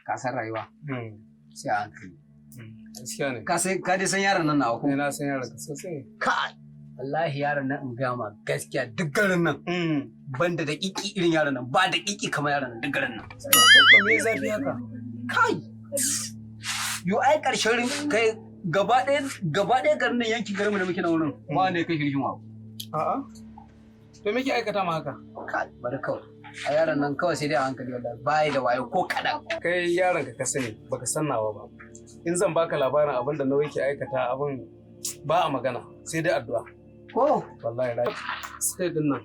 Ka san rayuwa. Sai a hankali. Gaskiya ne. Ka dai san yaron nan nawa ko? Na san yaron ka sosai. Kai. Wallahi yaron nan in gama gaskiya duk garin nan. Banda da kiki irin yaron nan ba da kiki kamar yaron nan duk garin nan. Me zafi haka? Kai. Yo ai karshen kai gaba ɗaya garin nan yankin garin mu da muke na wurin ba ne kai hirgin wa. A'a. To me ke aikata ma haka? Kai bari kawai. A yaron nan kawai sai dai a hankali wallahi bai da wayo ko kadan. Kai yaron ka sani baka san nawa ba. In zan baka labarin abin da nawa yake aikata abin ba a magana sai dai addu'a. Ko wallahi rai. Sai din nan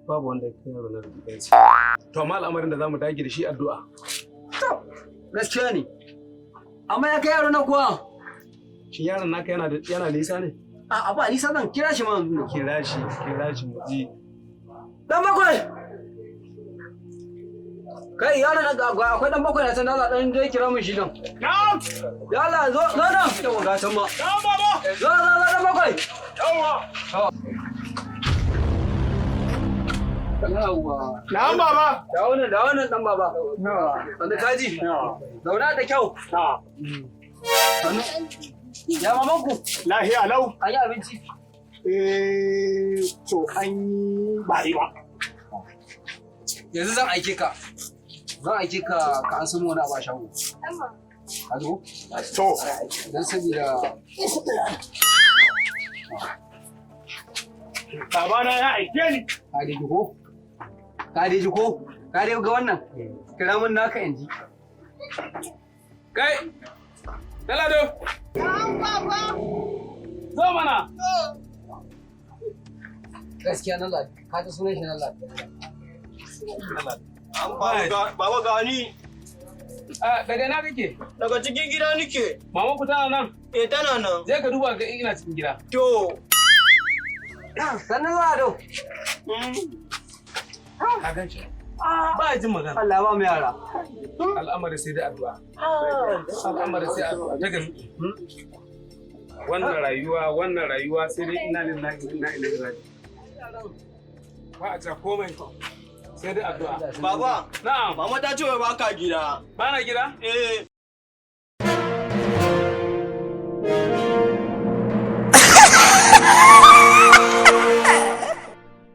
babu wanda ya kai yaro na rubuce. To amma al'amarin da zamu dage da shi addu'a. To gaskiya ne. Amma ya kai yaro na kuwa. Shi yaron naka yana nisa ne? A'a ba nisa zan kira shi ma. Kira shi mu ji. Dan bakwai. Kai yaron nan akwai dan bakwai na san Allah dan dai kira mun shi nan. Na'am. Ya Allah zo nan. Yawa ga san ma. Na'am baba. Zo dan bakwai. Yawa. Yawa. Na'am baba. Da wannan dan baba. Yawa. Wanda kaji? Yawa. Zauna da kyau. Sannu. Ya mamanku? Lahiya lau. An yi abinci? To an yi ba. Yanzu zan aike ka. Ka an samu wani abu a shago. Ka zo? To. Don sabida. Babana ya aike ni. Ka dai ji ko? Ka dai ga wannan? Kira mun naka yanzu. Kai. Dalado. Zo mana. Gaskiya na lafiya. Ka ji sunan shi na lafiya. Baba gani. Daga na kake? Daga cikin gida nike. Mama ku tana nan? Tana nan. Zai ka duba ga ina cikin gida. To. Sannan za a dau. Ka gan shi? Ba jin magana. Allah ba mu yara. Al'amari sai da addu'a. Al'amari sai addu'a. Daga wannan rayuwa sai dai ina lillahi wa inna ilaihi raji'un. Ba a ta komai. Sai dai addu'a. Baba. Na'am. Mama ta ce wai baka gida. Bana gida?